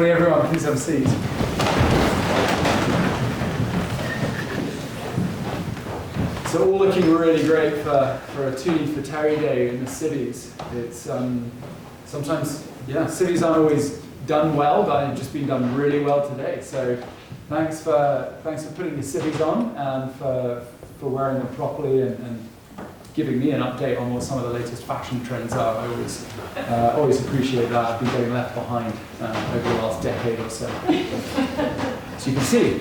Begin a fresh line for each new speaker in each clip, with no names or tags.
Morning everyone, please have a seat. So all looking really great for a Toonie for Terry Day in the cities. It's sometimes, cities aren't always done well, but they've just been done really well today. So thanks for putting your civvies on and for wearing them properly and giving me an update on what some of the latest fashion trends are. I always appreciate that. I've been getting left behind over the last decade or so. So you can see.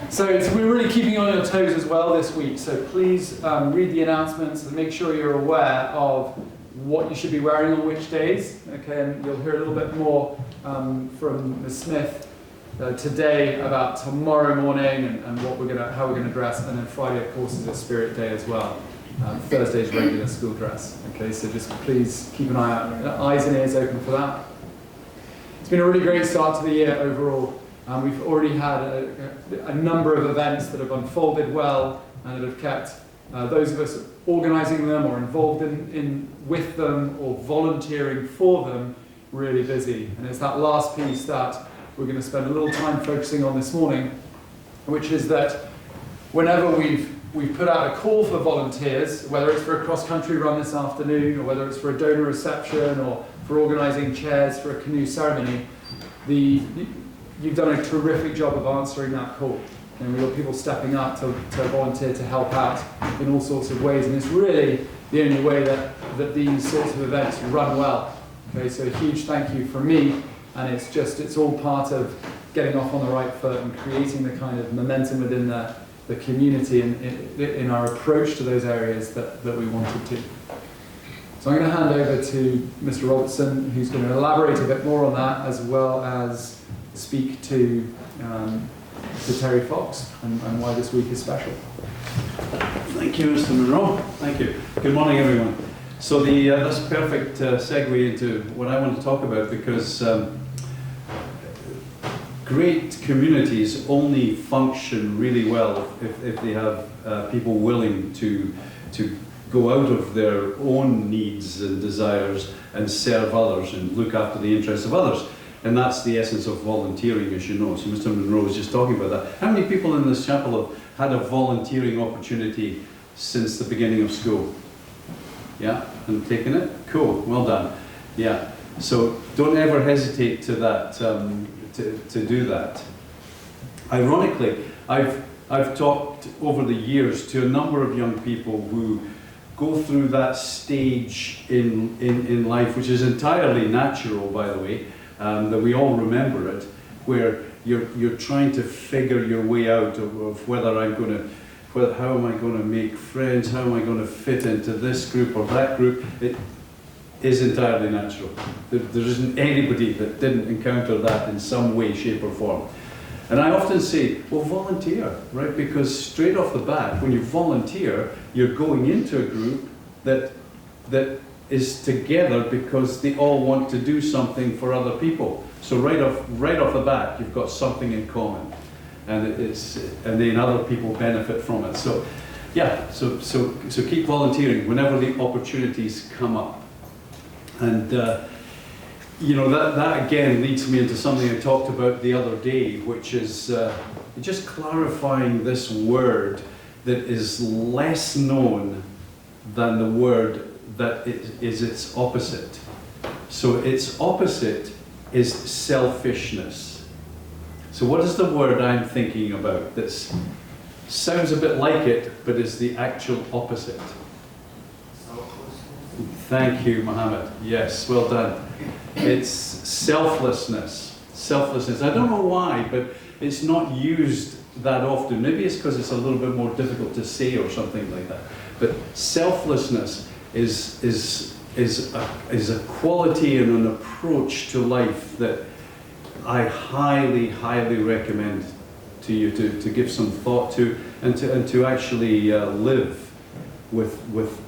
So we're really keeping you on your toes as well this week. So please read the announcements and make sure you're aware of what you should be wearing on which days. Okay, and you'll hear a little bit more from Ms. Smith today about tomorrow morning and how we're gonna dress, and then Friday, of course, is a Spirit Day as well. Thursday's regular school dress. Okay, so just please keep an eye out, eyes and ears open for that. It's been a really great start to the year overall. We've already had a number of events that have unfolded well and that have kept those of us organising them or involved with them or volunteering for them really busy. And it's that last piece that we're going to spend a little time focusing on this morning, which is that whenever we've put out a call for volunteers, whether it's for a cross-country run this afternoon, or whether it's for a donor reception, or for organising chairs for a canoe ceremony, you've done a terrific job of answering that call. And we've got people stepping up to volunteer to help out in all sorts of ways, and it's really the only way that these sorts of events run well. Okay, so a huge thank you from me, and it's all part of getting off on the right foot and creating the kind of momentum within the community and in our approach to those areas that we wanted to. So I'm going to hand over to Mr. Robertson, who's going to elaborate a bit more on that, as well as speak to Terry Fox and why this week is special.
Thank you, Mr. Monroe. Thank you. Good morning, everyone. So that's a perfect segue into what I want to talk about, because great communities only function really well if they have people willing to go out of their own needs and desires and serve others and look after the interests of others. And that's the essence of volunteering, as you know. So Mr. Monroe was just talking about that. How many people in this chapel have had a volunteering opportunity since the beginning of school? Yeah, and taken it? Cool, well done. Yeah, so don't ever hesitate to that, to do that. Ironically, I've talked over the years to a number of young people who go through that stage in life, which is entirely natural, by the way, that we all remember it, where you're trying to figure your way out of how am I going to make friends, how am I going to fit into this group or that group. It is entirely natural. There isn't anybody that didn't encounter that in some way, shape or form. And I often say, well, volunteer, right? Because straight off the bat, when you volunteer, you're going into a group that is together because they all want to do something for other people. So right off the bat, you've got something in common, and then other people benefit from it. So yeah, so keep volunteering whenever the opportunities come up. And that again leads me into something I talked about the other day, which is just clarifying this word that is less known than the word that is its opposite. So its opposite is selfishness. So what is the word I'm thinking about that sounds a bit like it, but is the actual opposite? Thank you, Mohammed. Yes, well done. It's selflessness. Selflessness. I don't know why, but it's not used that often. Maybe it's because it's a little bit more difficult to say or something like that. But selflessness is a quality and an approach to life that I highly, highly recommend to you to give some thought to and to actually live with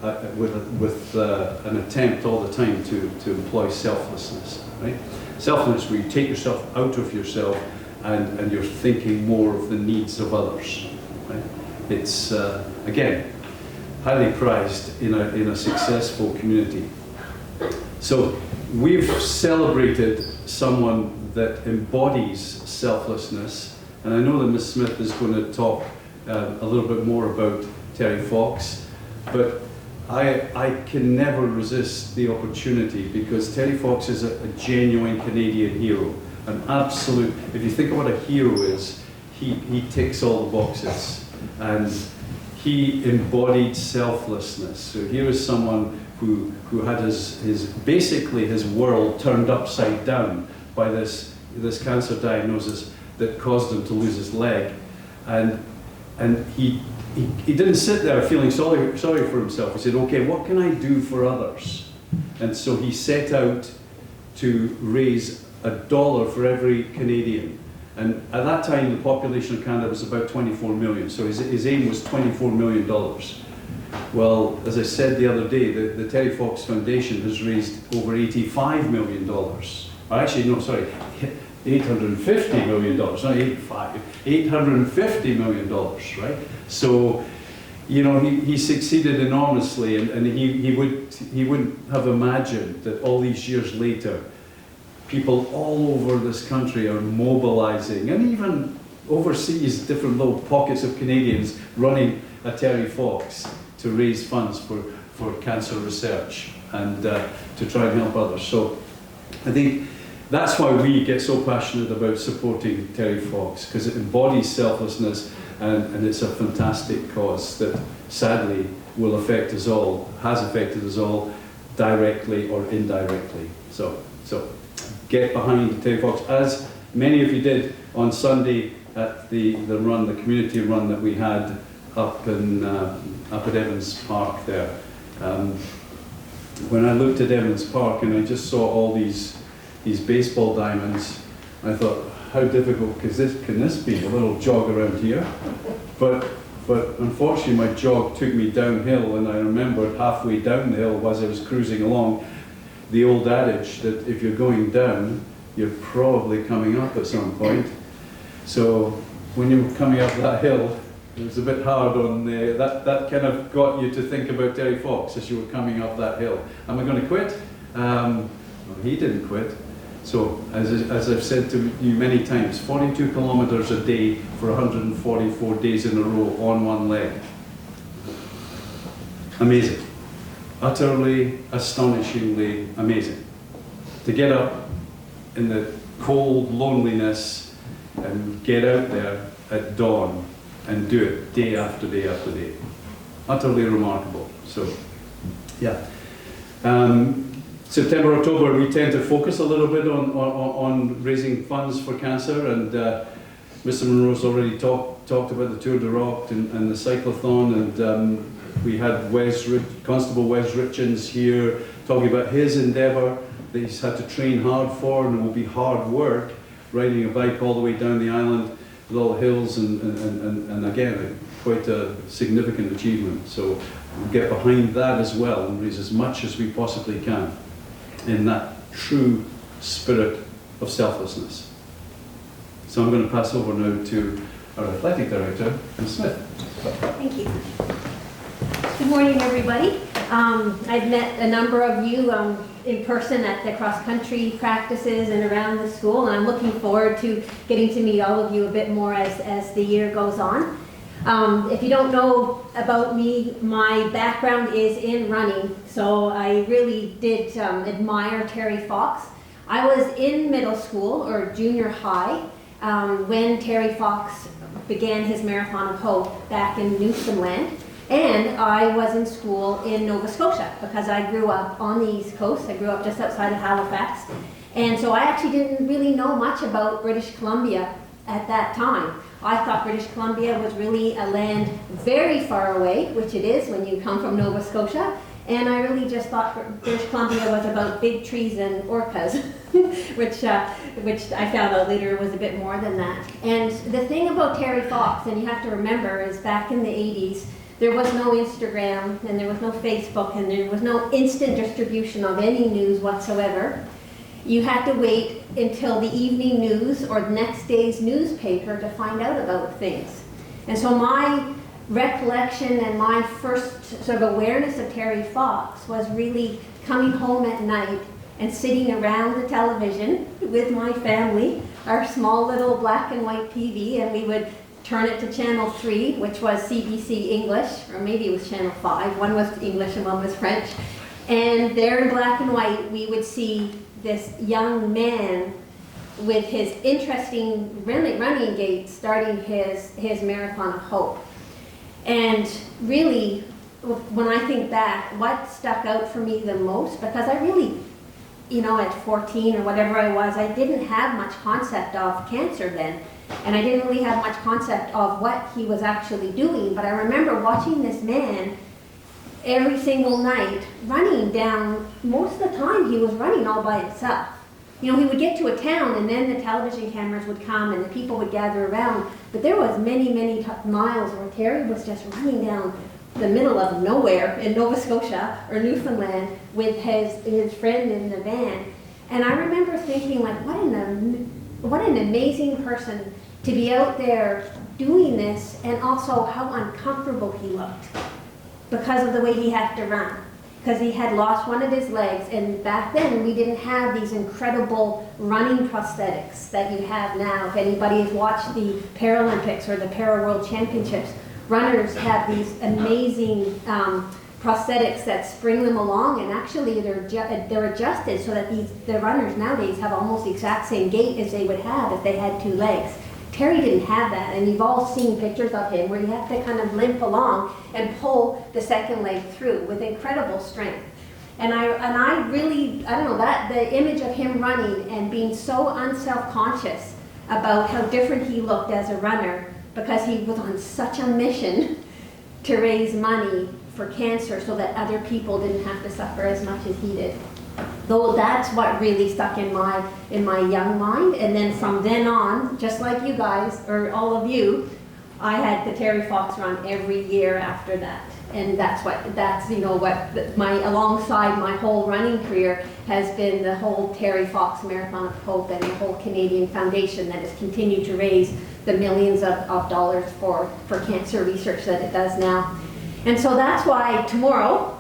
an attempt all the time to employ selflessness, right? Selflessness, where you take yourself out of yourself and you're thinking more of the needs of others, right? It's again highly prized in a successful community. So we've celebrated someone that embodies selflessness. And I know that Ms. Smith is going to talk a little bit more about Terry Fox, but I can never resist the opportunity, because Terry Fox is a genuine Canadian hero, an absolute, if you think of what a hero is, he ticks all the boxes, and he embodied selflessness. So here is someone who had basically his world turned upside down by this cancer diagnosis that caused him to lose his leg, and he didn't sit there feeling sorry for himself. He said, okay, what can I do for others? And so he set out to raise $1 for every Canadian. And at that time, the population of Canada was about 24 million. So his aim was $24 million. Well, as I said the other day, the Terry Fox Foundation has raised over $85 million. Actually, no, sorry, $850 million, not 85, $850 million, right? So, you know, he succeeded enormously, and he wouldn't have imagined that all these years later, people all over this country are mobilizing, and even overseas, different little pockets of Canadians running a Terry Fox to raise funds for cancer research and to try and help others. So I think that's why we get so passionate about supporting Terry Fox, because it embodies selflessness, and it's a fantastic cause that sadly will affect us all, has affected us all, directly or indirectly. So get behind Terry Fox, as many of you did on Sunday at the community run that we had up at Evans Park there. When I looked at Evans Park and I just saw all these baseball diamonds, I thought, how difficult can this be, a little jog around here? But unfortunately my jog took me downhill, and I remembered halfway down the hill as I was cruising along, the old adage that if you're going down, you're probably coming up at some point. So when you were coming up that hill, it was a bit hard on that kind of got you to think about Terry Fox as you were coming up that hill. Am I going to quit? Well, he didn't quit. So, as I've said to you many times, 42 kilometers a day for 144 days in a row on one leg. Amazing. Utterly, astonishingly amazing. To get up in the cold loneliness and get out there at dawn and do it day after day after day. Utterly remarkable. So, yeah. September, October, we tend to focus a little bit on raising funds for cancer, and Mr. Monroe's already talked about the Tour de Rock and the cyclothon, and we had Constable Wes Richens here talking about his endeavour that he's had to train hard for, and it will be hard work riding a bike all the way down the island with all the hills, and again, quite a significant achievement. So we'll get behind that as well and raise as much as we possibly can in that true spirit of selflessness. So I'm going to pass over now to our athletic director, Ms. Smith.
Thank you. Good morning, everybody. I've met a number of you in person at the cross-country practices and around the school, and I'm looking forward to getting to meet all of you a bit more as the year goes on. If you don't know about me, my background is in running, so I really did admire Terry Fox. I was in middle school or junior high when Terry Fox began his Marathon of Hope back in Newfoundland, and I was in school in Nova Scotia because I grew up on the East Coast. I grew up just outside of Halifax, and so I actually didn't really know much about British Columbia at that time. I thought British Columbia was really a land very far away, which it is when you come from Nova Scotia, and I really just thought British Columbia was about big trees and orcas, which I found out later was a bit more than that. And the thing about Terry Fox, and you have to remember, is back in the 80s, there was no Instagram, and there was no Facebook, and there was no instant distribution of any news whatsoever. You had to wait until the evening news or the next day's newspaper to find out about things. And so my recollection and my first sort of awareness of Terry Fox was really coming home at night and sitting around the television with my family, our small little black and white TV, and we would turn it to channel 3, which was CBC English, or maybe it was channel 5. One was English and one was French. And there in black and white, we would see this young man with his interesting running gait starting his Marathon of Hope. And really, when I think back, what stuck out for me the most, because I really, you know, at 14 or whatever I was, I didn't have much concept of cancer then. And I didn't really have much concept of what he was actually doing. But I remember watching this man every single night running down. Most of the time he was running all by himself. You know, he would get to a town and then the television cameras would come and the people would gather around. But there was many, many miles where Terry was just running down the middle of nowhere in Nova Scotia or Newfoundland with his friend in the van. And I remember thinking, like, what an amazing person to be out there doing this, and also how uncomfortable he looked because of the way he had to run. Because he had lost one of his legs, and back then we didn't have these incredible running prosthetics that you have now. If anybody has watched the Paralympics or the Para World Championships, runners have these amazing prosthetics that spring them along, and actually they're adjusted so that the runners nowadays have almost the exact same gait as they would have if they had 2 legs. Terry didn't have that, and you've all seen pictures of him where you have to kind of limp along and pull the second leg through with incredible strength. And I really, I don't know, that the image of him running and being so unself-conscious about how different he looked as a runner, because he was on such a mission to raise money for cancer so that other people didn't have to suffer as much as he did. Though that's what really stuck in my young mind. And then from then on, just like you guys, or all of you, I had the Terry Fox run every year after that. And that's you know what alongside my whole running career has been the whole Terry Fox Marathon of Hope and the whole Canadian Foundation that has continued to raise the millions of dollars for cancer research that it does now. And so that's why tomorrow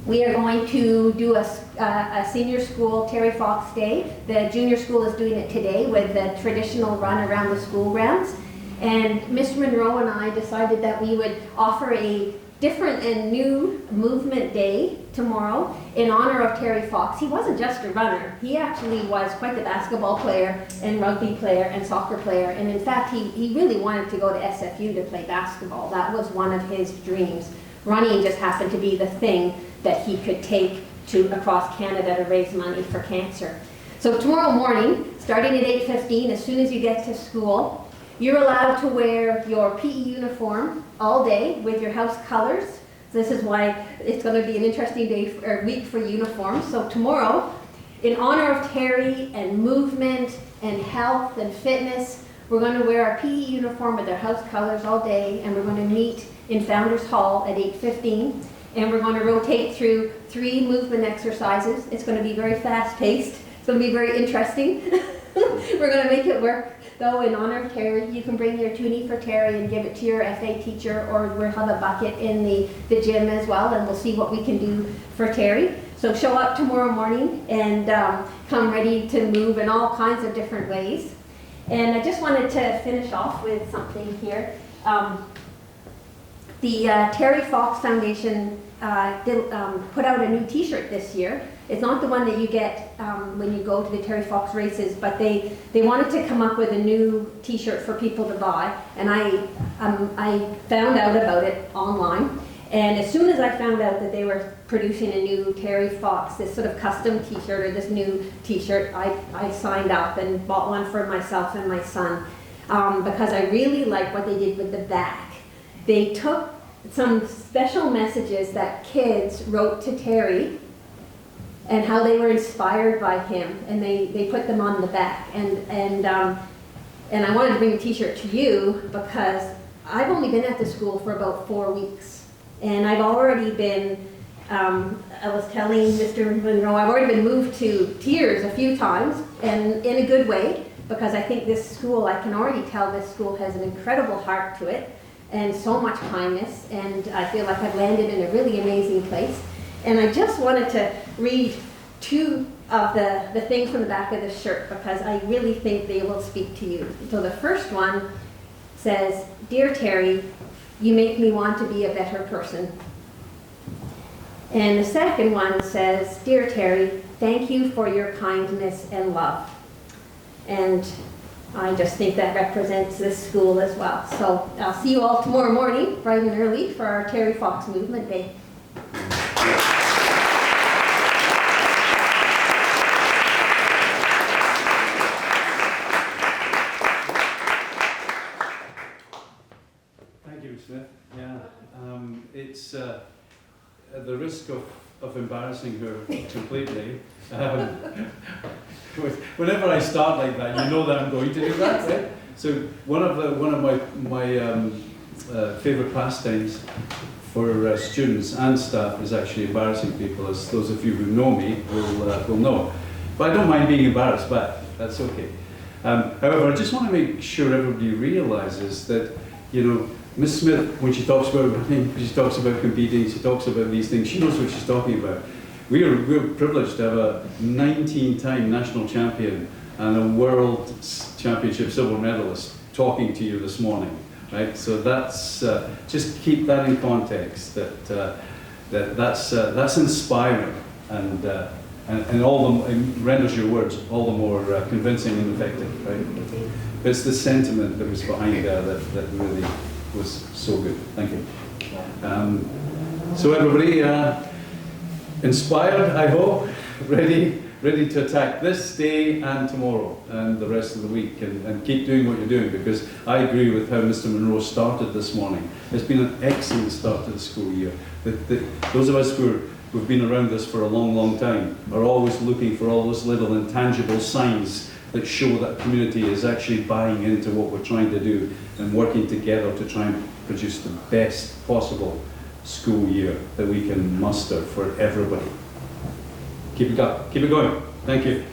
we are going to do a senior school Terry Fox Day. The junior school is doing it today with the traditional run around the school grounds. And Mr. Monroe and I decided that we would offer a different and new movement day tomorrow in honor of Terry Fox. He wasn't just a runner. He actually was quite the basketball player and rugby player and soccer player. And in fact, he really wanted to go to SFU to play basketball. That was one of his dreams. Running just happened to be the thing that he could take to across Canada to raise money for cancer. So tomorrow morning, starting at 8:15, as soon as you get to school, you're allowed to wear your PE uniform all day with your house colors. So this is why it's going to be an interesting day or week for uniforms. So tomorrow, in honor of Terry and movement and health and fitness, we're going to wear our PE uniform with our house colors all day, and we're going to meet in Founders Hall at 8:15. And we're going to rotate through 3 movement exercises. It's going to be very fast-paced. It's going to be very interesting. We're going to make it work, though, in honor of Terry. You can bring your toonie for Terry and give it to your FA teacher, or we'll have a bucket in the gym as well, and we'll see what we can do for Terry. So show up tomorrow morning and come ready to move in all kinds of different ways. And I just wanted to finish off with something here. The Terry Fox Foundation put out a new t-shirt this year. It's not the one that you get when you go to the Terry Fox races, but they wanted to come up with a new t-shirt for people to buy, and I found out about it online. And as soon as I found out that they were producing a new Terry Fox, this sort of custom t-shirt or this new t-shirt, I signed up and bought one for myself and my son because I really like what they did with the back. They took some special messages that kids wrote to Terry and how they were inspired by him, and they put them on the back. And I wanted to bring a t-shirt to you because I've only been at the school for about 4 weeks, and I've already been, I was telling Mr. Monroe, I've already been moved to tears a few times, and in a good way, because I think this school, I can already tell this school has an incredible heart to it, and so much kindness, and I feel like I've landed in a really amazing place. And I just wanted to read 2 of the things from the back of the shirt because I really think they will speak to you. So the first one says, "Dear Terry, you make me want to be a better person." And the second one says, "Dear Terry, thank you for your kindness and love." And I just think that represents this school as well. So I'll see you all tomorrow morning, bright and early, for our Terry Fox Movement Day.
Thank you, Smith. Yeah, it's at the risk of embarrassing her completely. Whenever I start like that, you know that I'm going to do that, right? So one of my favourite pastimes for students and staff is actually embarrassing people, as those of you who know me will know. But I don't mind being embarrassed back. That's okay. However, I just want to make sure everybody realises that, you know, Miss Smith, when she talks about running, she talks about competing, she talks about these things, she knows what she's talking about. We're privileged to have a 19-time national champion and a world championship silver medalist talking to you this morning, right? So that's, just keep that in context, that's inspiring and it renders your words all the more convincing and effective, right? But it's the sentiment that was behind there that really was so good. Thank you. So everybody, inspired, I hope, ready to attack this day and tomorrow and the rest of the week, and keep doing what you're doing, because I agree with how Mr. Monroe started this morning. It's been an excellent start to the school year. Those of us who've been around this for a long, long time are always looking for all those little intangible signs that show that community is actually buying into what we're trying to do and working together to try and produce the best possible school year that we can muster for everybody. Keep it going. Thank you.